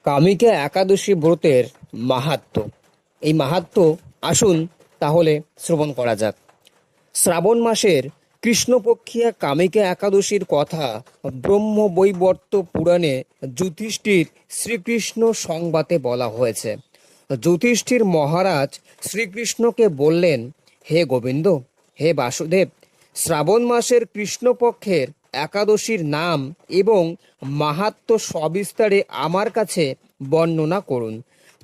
কামিকা একাদশী ব্রতের মাহাত্ম্য। এই মাহাত্ম্য আসুন তাহলে শ্রবণ করা যাক। শ্রাবণ মাসের কৃষ্ণপক্ষিয়া কামিকা একাদশীর কথা ব্রহ্মবৈবর্ত পুরাণে যুধিষ্ঠির শ্রীকৃষ্ণ সংবাদে বলা হয়েছে। যুধিষ্ঠির মহারাজ শ্রীকৃষ্ণকে বললেন, হে গোবিন্দ, হে বাসুদেব, শ্রাবণ মাসের কৃষ্ণপক্ষের একাদশীর নাম এবং মাহাত্ম্য সবিস্তারে আমার কাছে বর্ণনা করুন।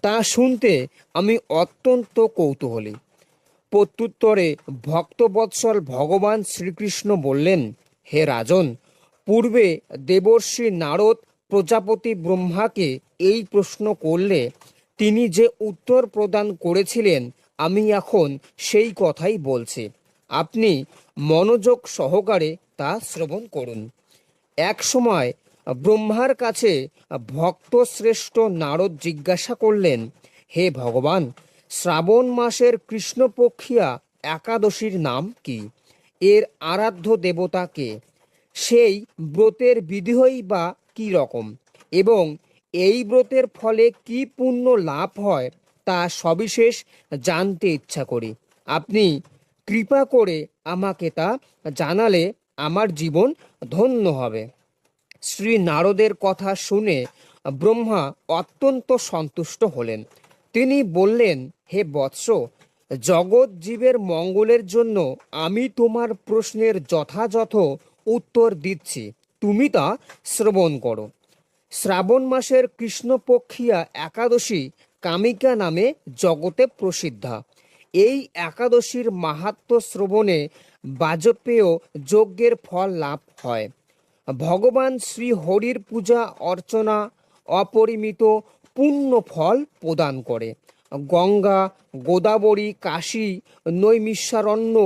তা শুনতে আমি অত্যন্ত কৌতূহলী। প্রত্যুত্তরে ভক্তবৎসল ভগবান শ্রীকৃষ্ণ বললেন, হে রাজন, পূর্বে দেবর্ষি নারদ প্রজাপতি ব্রহ্মাকে এই প্রশ্ন করলে তিনি যে উত্তর প্রদান করেছিলেন আমি এখন সেই কথাই বলছি। আপনি মনোযোগ সহকারে তা শ্রবণ করুন। এক সময় ব্রহ্মার কাছে ভক্তশ্রেষ্ঠ নারদ জিজ্ঞাসা করলেন, হে ভগবান, শ্রাবণ মাসের কৃষ্ণপক্ষিয়া একাদশীর নাম কি? এর আরাধ্য দেবতা কে? সেই ব্রতের বিধিই বা কি রকম? এবং এই ব্রতের ফলে কি পুণ্য লাভ হয় তা সবিশেষ জানতে ইচ্ছা করি। আপনি কৃপা করে আমাকে তা জানালে আমার জীবন ধন্য হবে। শ্রী নারদের কথা শুনে ব্রহ্মা অত্যন্ত সন্তুষ্ট হলেন। তিনি বললেন, হে বৎস, জগৎ জীবের মঙ্গলের জন্য আমি তোমার প্রশ্নের যথাযথ উত্তর দিচ্ছি, তুমি তা শ্রবণ করো। শ্রাবণ মাসের কৃষ্ণপক্ষিয়া একাদশী কামিকা নামে জগতে প্রসিদ্ধা। এই একাদশীর মাহাত্ম্য শ্রবণে বাজপেয় যজ্ঞের ফল লাভ হয়। ভগবান শ্রী হরির পূজা অর্চনা অপরিমিত পুণ্য ফল প্রদান করে। গঙ্গা, গোদাবরী, কাশী, নৈমিষারণ্য,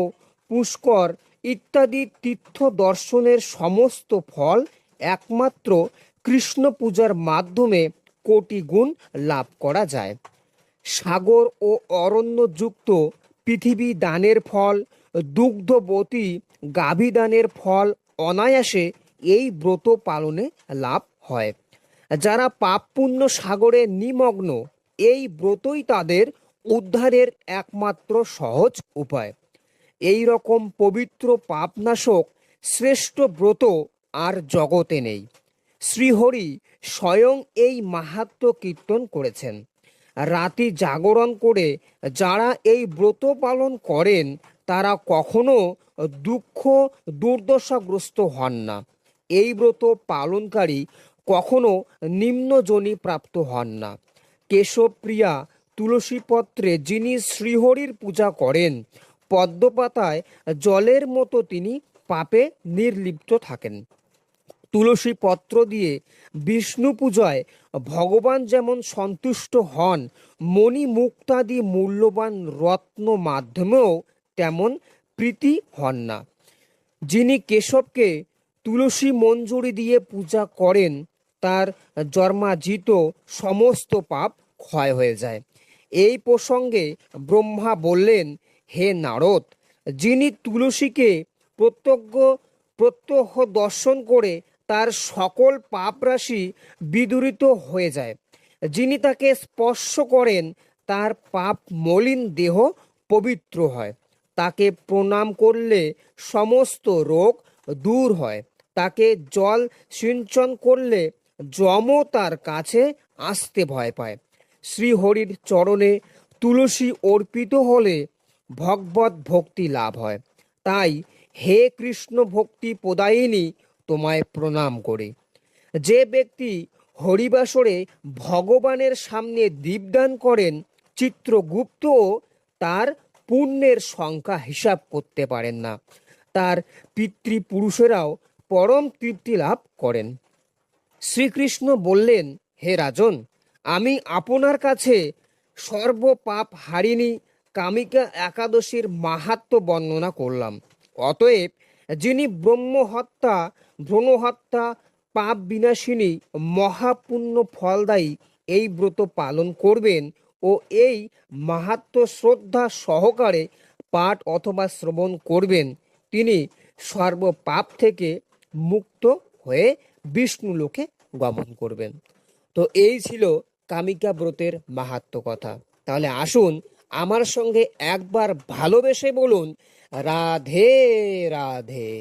পুষ্কর ইত্যাদি তীর্থ দর্শনের সমস্ত ফল একমাত্র কৃষ্ণ পূজার মাধ্যমে কোটি গুণ লাভ করা যায়। সাগর ও অরণ্যযুক্ত পৃথিবী দানের ফল, দুগ্ধবতী গাভী দানের ফল অনায়াসে এই ব্রত পালনে লাভ হয়। যারা পাপ পুণ্য সাগরে নিমগ্ন, এই ব্রতই তাদের উদ্ধারের একমাত্র সহজ উপায়। এই রকম পবিত্র পাপনাশক শ্রেষ্ঠ ব্রত আর জগতে নেই। শ্রীহরি স্বয়ং এই মাহাত্ম্য কীর্তন করেছেন। রাতি জাগরণ করে যারা এই ব্রত পালন করেন তারা কখনো দুঃখ দুর্দশাগ্রস্ত হন না। এই ব্রত পালনকারী কখনো নিম্নজনি প্রাপ্ত হন না। কেশবপ্রিয়া তুলসীপত্রে যিনি শ্রীহরির পূজা করেন, পদ্মপাতায় জলের মতো তিনি পাপে নির্লিপ্ত থাকেন। তুলসী পত্র দিয়ে বিষ্ণু পূজায় ভগবান যেমন সন্তুষ্ট হন, মণি মুক্তাদি মূল্যবান রত্ন মাধ্যমেও তেমন প্রীতি হন না। যিনি কেশবকে তুলসী মঞ্জুরি দিয়ে পূজা করেন তার জন্মার্জিত সমস্ত পাপ ক্ষয় হয়ে যায়। এই প্রসঙ্গে ব্রহ্মা বললেন, হে নারদ, যিনি তুলসীকে প্রত্যহ দর্শন করে তার সকল পাপ রাশি বিদূরিত হয়ে যায়, যিনি তাকে স্পর্শ করেন তার পাপ মলিন দেহ পবিত্র হয়, তাকে প্রণাম করলে সমস্ত রোগ দূর হয়, তাকে জল সিঞ্চন করলে যমও তার কাছে আসতে ভয় পায়। শ্রীহরির চরণে তুলসী অর্পিত হলে ভগবত ভক্তি লাভ হয়। তাই হে কৃষ্ণ ভক্তি প্রদায়িনী, তোমায় প্রণাম করে। যে ব্যক্তি হরিবাসরে ভগবানের সামনে দীপদান করেন, চিত্রগুপ্তও তার পুণ্যের সংখ্যা হিসাব করতে পারেন না। তার পিতৃপুরুষেরাও পরম তৃপ্তি লাভ করেন। শ্রীকৃষ্ণ বললেন, হে রাজন, আমি আপনার কাছে সর্বপাপ হারিণী কামিকা একাদশীর মাহাত্ম্য বর্ণনা করলাম। অতএব যিনি ব্রহ্মহত্যা, ভ্রূণহত্যা, পাপ বিনাশিনী মহাপুণ্য ফলদায়ী এই ব্রত পালন করবেন ও এই মাহাত্ম্য শ্রদ্ধা সহকারে পাঠ অথবা শ্রবণ করবেন, তিনি সর্বপাপ থেকে মুক্ত হয়ে বিষ্ণুলোকে গমন করবেন। তো এই ছিল কামিকা ব্রতের মাহাত্ম্য কথা। তাহলে আসুন আমার সঙ্গে একবার ভালোবেসে বলুন রাধে রাধে।